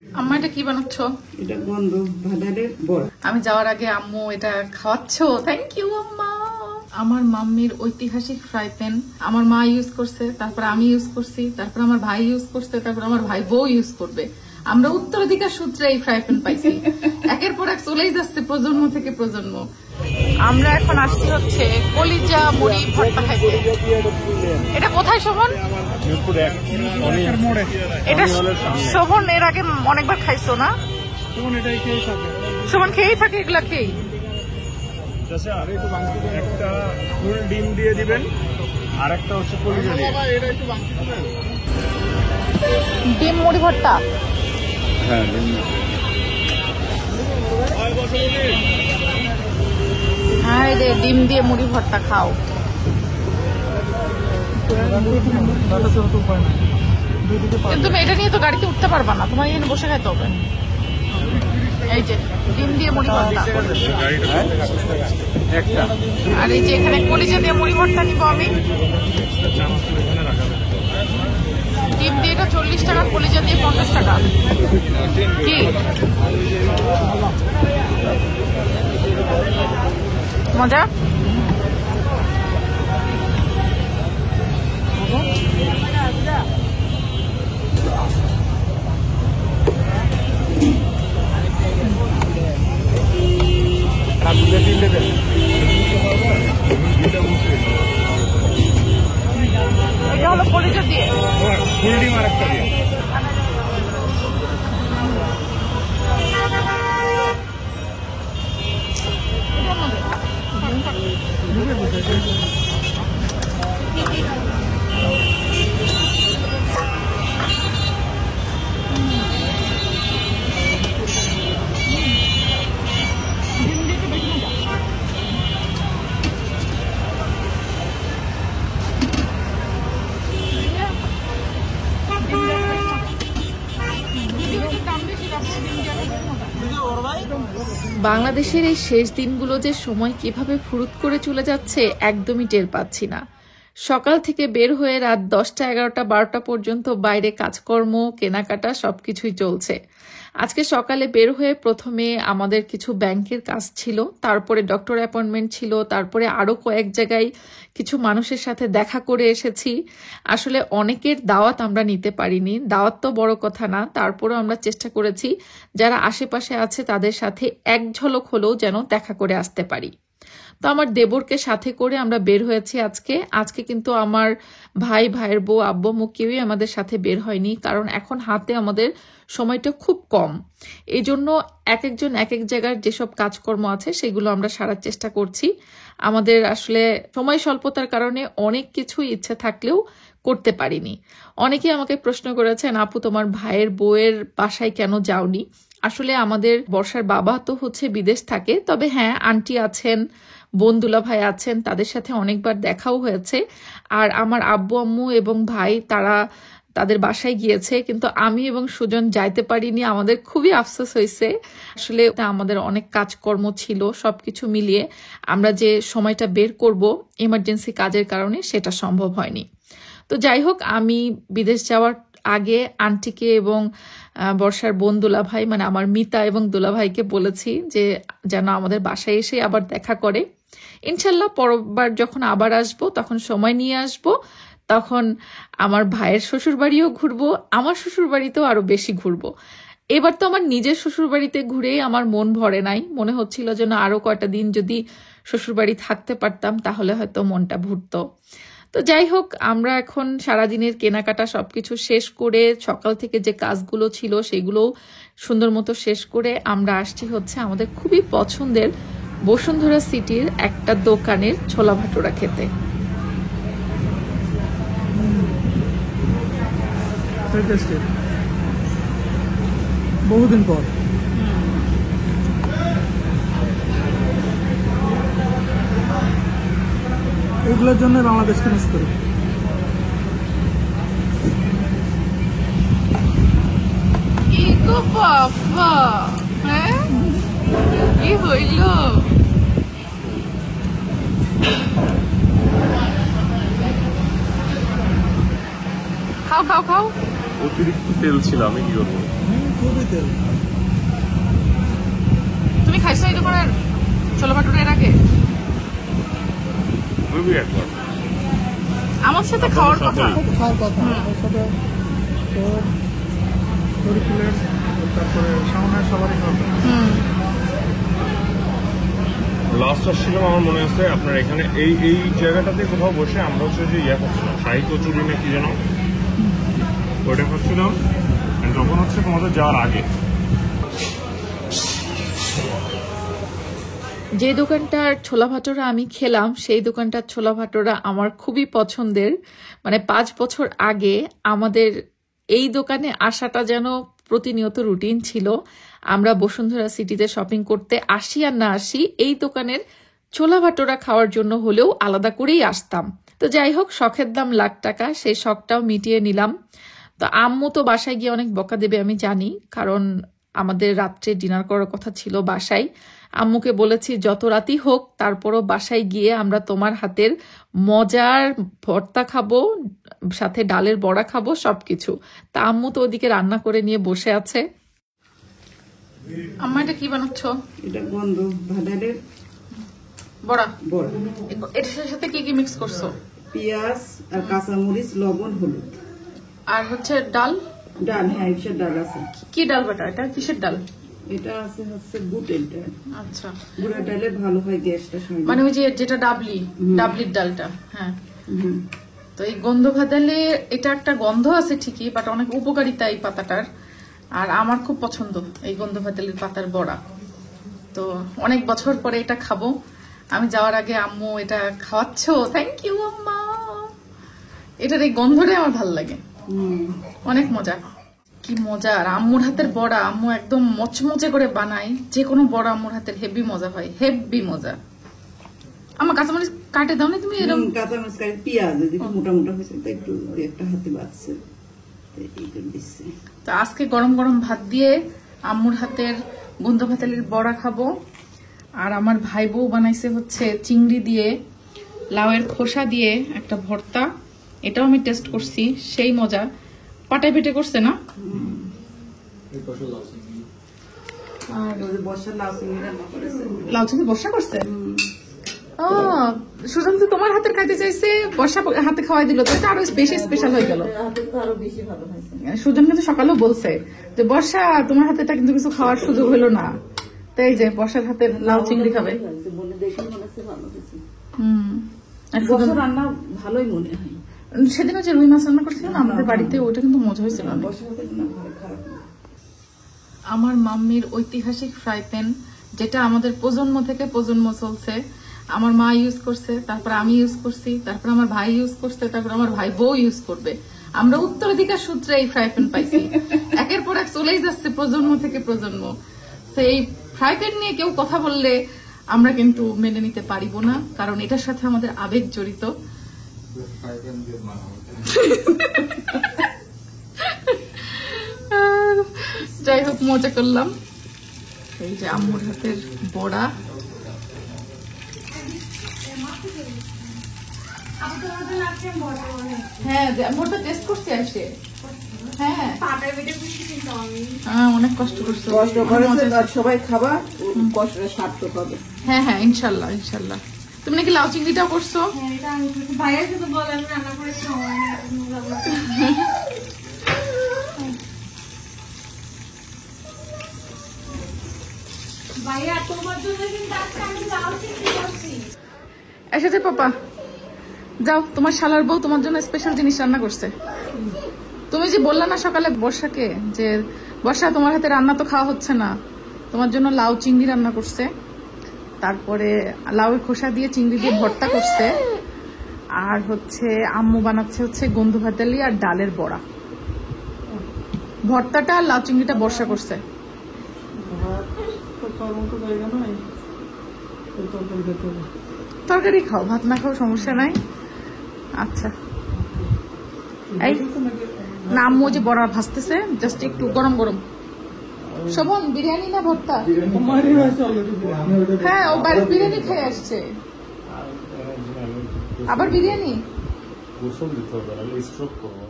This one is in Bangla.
আম্মা এটা কি বানাচ্ছ? এটা গন্ধ ভাদারের বড়। আমি যাওয়ার আগে আম্মু এটা খাওয়াচ্ছো, থ্যাংক ইউ আম্মা। আমার মাম্মির ঐতিহাসিক ফ্রাই প্যান আমার মা ইউজ করছে, তারপর আমি ইউজ করছি, তারপর আমার ভাই ইউজ করছে, তারপর আমার ভাই বউ ইউজ করবে। আমরা উত্তরাধিকার সূত্রে এই ফ্রাই প্যান পাইছি, একের পর এক চলেই যাচ্ছে প্রজন্ম থেকে প্রজন্ম। আমরা এখন আসছি হচ্ছে কলিজা মুড়ি ভর্তা খাইতে। এটা কোথায় শোভন? এটা শোভন এর আগে অনেকবার খাইছো না? শোভন খেয়েই থাকে এগুলা খেয়েই। একটা ফুল ডিম দিয়ে দিবেন, আর একটা হচ্ছে কলিজা দিয়ে। ডিম মুড়ি ভর্তা। হ্যাঁ, হ্যাঁ রে, ডিম দিয়ে মুড়ি ভর্তা খাও। কিন্তু তুমি এটা নিয়ে তো গাড়িতে উঠতে পারবা না, তোমার এখানে বসে খাইতে হবে। এই যে ডিম দিয়ে মুড়ি ভর্তা, আর এই যে এখানে কলিজা দিয়ে মুড়ি ভর্তা নিব আমি। ডিম দিয়ে এটা 40 টাকা, কলিজা দিয়ে 50 টাকা। কি মজা? এটা হলো কলিজা দিয়ে ফুল ডিম আর একটা দিয়ে। বাংলাদেশের এই শেষ দিনগুলো যে সময় কিভাবে ফুরুত করে চলে যাচ্ছে একদমই টের পাচ্ছি না। সকাল থেকে বের হয়ে রাত 10টা 11টা 12টা পর্যন্ত বাইরে কাজকর্ম কেনাকাটা সবকিছুই চলছে। আজকে সকালে বের হয়ে প্রথমে আমাদের কিছু ব্যাংকের কাজ ছিল, তারপরে ডক্টর অ্যাপয়েন্টমেন্ট ছিল, তারপরে আরো কয়েক জায়গায় কিছু মানুষের সাথে দেখা করে এসেছি। আসলে অনেকের দাওয়াত আমরা নিতে পারিনি, দাওয়াত তো বড় কথা না, তারপরেও আমরা চেষ্টা করেছি যারা আশেপাশে আছে তাদের সাথে এক ঝলক হলেও যেন দেখা করে আসতে পারি। তো আমার দেবরকে সাথে করে আমরা বের হয়েছি আজকে কিন্তু আমার ভাই, ভাইয়ের বউ, আব্বু আম্মু কেউই আমাদের সাথে বের হয়নি, কারণ এখন হাতে আমাদের সময়টা খুব কম। এই জন্য এক একজন এক এক জায়গার যেসব কাজকর্ম আছে সেগুলো আমরা সারার চেষ্টা করছি। আমাদের আসলে সময় স্বল্পতার কারণে অনেক কিছুই ইচ্ছে থাকলেও করতে পারিনি। অনেকেই আমাকে প্রশ্ন করেছেন, আপু তোমার ভাইয়ের বউয়ের বাসায় কেন যাওনি? আসলে আমাদের বর্ষার বাবা তো হচ্ছে বিদেশ থাকে, তবে হ্যাঁ আন্টি আছেন, বন্ধুলা ভাই আছেন, তাদের সাথে অনেকবার দেখাও হয়েছে। আর আমার আব্বু আম্মু এবং ভাই তারা তাদের বাসায় গিয়েছে, কিন্তু আমি এবং সুজন যাইতে পারিনি। আমাদের খুবই আফসোস হয়েছে। আসলে আমাদের অনেক কাজকর্ম ছিল, সবকিছু মিলিয়ে আমরা যে সময়টা বের করব ইমার্জেন্সি কাজের কারণে সেটা সম্ভব হয়নি। তো যাই হোক, আমি বিদেশ যাওয়ার আগে আন্টিকে এবং বর্ষার বোন দুলাভাই মানে আমার মিতা এবং দুলাভাইকে বলেছি যে যেন আমাদের বাসায় এসে আবার দেখা করে। ইনশাল্লাহ পরবার যখন আবার আসবো তখন সময় নিয়ে আসবো, তখন আমার ভাইয়ের শ্বশুর বাড়িও ঘুরবো, আমার শ্বশুর বাড়িতেও আরো বেশি ঘুরবো। এবার তো আমার নিজের শ্বশুর বাড়িতে ঘুরেই আমার মন ভরে নাই, মনে হচ্ছিল যেন আরো কয়টা দিন যদি শ্বশুর বাড়ি থাকতে পারতাম তাহলে হয়তো মনটা ভুরতো। তো যাই হোক, আমরা এখন সারাদিনের কেনাকাটা সবকিছু শেষ করে সকাল থেকে যে কাজগুলো ছিল সেগুলো সুন্দর মতো শেষ করে আমরা আসছি হচ্ছে আমাদের খুবই পছন্দের বসুন্ধরা সিটির একটা দোকানের ছোলা ভাটুরা খেতে। বহুদিন পর এগুলোর জন্য বাংলাদেশকে মিস করি। বাবা, হ্যাঁ কি হইল? খাও খাও খাও। অতিরিক্ত তেল ছিল, আমি কি করবো? খুবই তেল। তুমি খাইছো এই দোকানের ছোলা ভাটুরা এর আগে? খুবই একবার আমার সাথে খাওয়ার কথা। খাওয়ার কথা ওর সাথে তোর তরিকুলের, তারপরে সামনে সবারই খাওয়া কথা। লাস্ট আসছিলাম আমার মনে আছে আপনার এখানে এই জায়গাটাতে কোথাও বসে আমরা হচ্ছে যে খাচ্ছিলাম শাহী কচুরি না কি যেন ওইটা খাচ্ছিলাম যখন হচ্ছে তোমাদের যাওয়ার আগে। যে দোকানটার ছোলা ভাটোরা আমি খেলাম সেই দোকানটার ছোলা ভাটোরা আমার খুবই পছন্দের। মানে 5 বছর আগে আমাদের এই দোকানে আসাটা যেন প্রতিনিয়ত রুটিন ছিল। আমরা বসুন্ধরা সিটিতে শপিং করতে আসি আর না আসি এই দোকানের ছোলা ভাটোরা খাওয়ার জন্য হলেও আলাদা করেই আসতাম। তো যাই হোক, শখের দাম লাখ টাকা, সেই শখটাও মিটিয়ে নিলাম। তো আম্মু তো বাসায় গিয়ে অনেক বকা দেবে আমি জানি, কারণ আমাদের রাত্রে ডিনার করার কথা ছিল বাসায়। আম্মুকে বলেছি যত রাতই হোক তারপরও বাসায় গিয়ে আমরা তোমার হাতের মজার ভর্তা খাবো, সাথে ডালের বড়া খাবো, সবকিছু। তা আম্মু তো ওদিকে রান্না করে নিয়ে বসে আছে। আম্মা এটা কি বানাচ্ছ? এটা গন্ধ ভাদারের বড়া। বড়া। এটার সাথে কি কি মিক্স করছো? পেঁয়াজ আর কাঁচামরিচ, লবণ, হলুদ আর হচ্ছে ডাল। ডাল, হ্যাঁ ইসের ডাল আছে। কি ডাল বাটা? এটা কিসের ডাল? এটা আছে হচ্ছে বুটের ডাল। আচ্ছা, বুটের ডালে ভালো হয় গ্যাসটা সঙ্গে। মানে ওই যে যেটা ডাবলির ডালটা। হ্যাঁ, হুম। তো এই গন্ধ ভাদালে এটা একটা গন্ধ আছে ঠিকই, বাট অনেক উপকারিতা এই পাতাটার। আর আমার খুব পছন্দ এই গন্ধ ভাদালের পাতার বড়া। তো অনেক বছর পরে এটা খাবো। আমি যাওয়ার আগে আম্মু এটা খাওয়াচ্ছ, থ্যাংক ইউ আম্মা। এটার এই গন্ধটাই আমার ভালো লাগে, অনেক মজা। কি মজা! আর আম্মুর হাতের বড়া, আম্মু একদম মচমচে করে বানায়। যে কোনো বড়া আম্মুর হাতের হেভি মজা হয়, হেভি মজা। আমার কাঁচামরিচ কাটে দাও না তুমি? এরকম কাঁচামরিচ কাটি, পেঁয়াজ দেখি মোটা মোটা হয়েছে তো একটু একটা হাতে বাঁচছে এইটা দিচ্ছে। তো আজকে গরম গরম ভাত দিয়ে আম্মুর হাতের গন্ধ ভাতালের বড়া খাবো। আর আমার ভাই বউ বানাইছে হচ্ছে চিংড়ি দিয়ে লাউয়ের খোসা দিয়ে একটা ভর্তা। এটাও আমি টেস্ট করছি, সেই মজা। পাটায় পেটে করছে না? আর বর্ষার লাউ চিংড়ি রান্না করেছে। লাউ চিংড়ি বর্ষা করছে? ও, সুজন তো তোমার হাতের খাইতে চাইছে, বর্ষা হাতে খাওয়াই দিল, তো এটা আরো বেশি স্পেশাল হয়ে গেল। আরো বেশি ভালো হয়েছে। সুজন কিন্তু সকালেও বলছে যে বর্ষা তোমার হাতেটা কিন্তু কিছু খাওয়ার সুযোগ হলো না, তাই যে বর্ষার হাতের লাউ চিংড়ি খাবে। বলে দেখে মনে হচ্ছে ভালো হয়েছে। আর সুজন বর্ষা রান্না ভালোই মনে হয়। সেদিনও যে রুই মাছ রান্না করছিল না আমাদের বাড়িতে, ওটা কিন্তু মজা হয়েছিল অনেক। বর্ষা হাতের রান্না ভালো, খারাপ না। আমার মাম্মির ঐতিহাসিক ফ্রাই প্যান, যেটা আমাদের প্রজন্ম থেকে প্রজন্ম চলছে। আমার মা ইউজ করছে, তারপর আমি ইউজ করছি, তারপর আমার ভাই ইউজ করছে, তারপর আমার ভাই বউ ইউজ করবে। আমরা উত্তরাধিকার সূত্রে এই ফ্রাই প্যান পাইছি, একের পর এক চলেই যাচ্ছে প্রজন্ম থেকে প্রজন্ম। সেই ফ্রাই প্যান নিয়ে কেউ কথা বললে আমরা কিন্তু মেনে নিতে পারিব না, কারণ এটার সাথে আমাদের আবেগ জড়িত। যাই হোক, মজা করলাম। এই যে আম্মুর হাতের বড়া। হ্যাঁ, ভর্তা টেস্ট করছি আসে। হ্যাঁ, অনেক কষ্ট করছে, কষ্ট করেছে, আর সবাই খাবার কষ্টের সার্থক হবে। হ্যাঁ হ্যাঁ, ইনশাল্লাহ ইনশাল্লাহ। তুমি নাকি লাউ চিংড়িটাও করছো? ভাইয়া শুধু বলে আমি রান্না করে খাওয়াই। ভাইয়া তোমার জন্য কিন্তু আজকে আমি লাউ চিংড়ি করছি। এসেছে পাপা, যাও, তোমার শালার বউ তোমার জন্য স্পেশাল জিনিস রান্না করছে। তুমি যে বললা না সকালে বর্ষাকে যে বর্ষা তোমার হাতে রান্না তো খাওয়া হচ্ছে না, তোমার জন্য লাউ চিংড়ি রান্না করছে। তারপরে লাউয়ের খোসা দিয়ে চিংড়ি দিয়ে ভর্তা করছে। আর হচ্ছে আম্মু বানাচ্ছে হচ্ছে গন্ধ ভাতালি আর ডালের বড়া। ভর্তাটা আর লাউ চিংড়িটা বর্ষা করছে। তরকারি খাও, ভাত না খাও সমস্যা নাই। আচ্ছা, এই না, আম্মু যে বড়া ভাজতেছে জাস্ট একটু গরম গরম। শোভন, বিরিয়ানি না ভর্তা? হ্যাঁ, ও বাড়ির বিরিয়ানি খেয়ে আসছে, আবার বিরিয়ানি। গোসল দিতে হবে, স্ট্রোক করবো।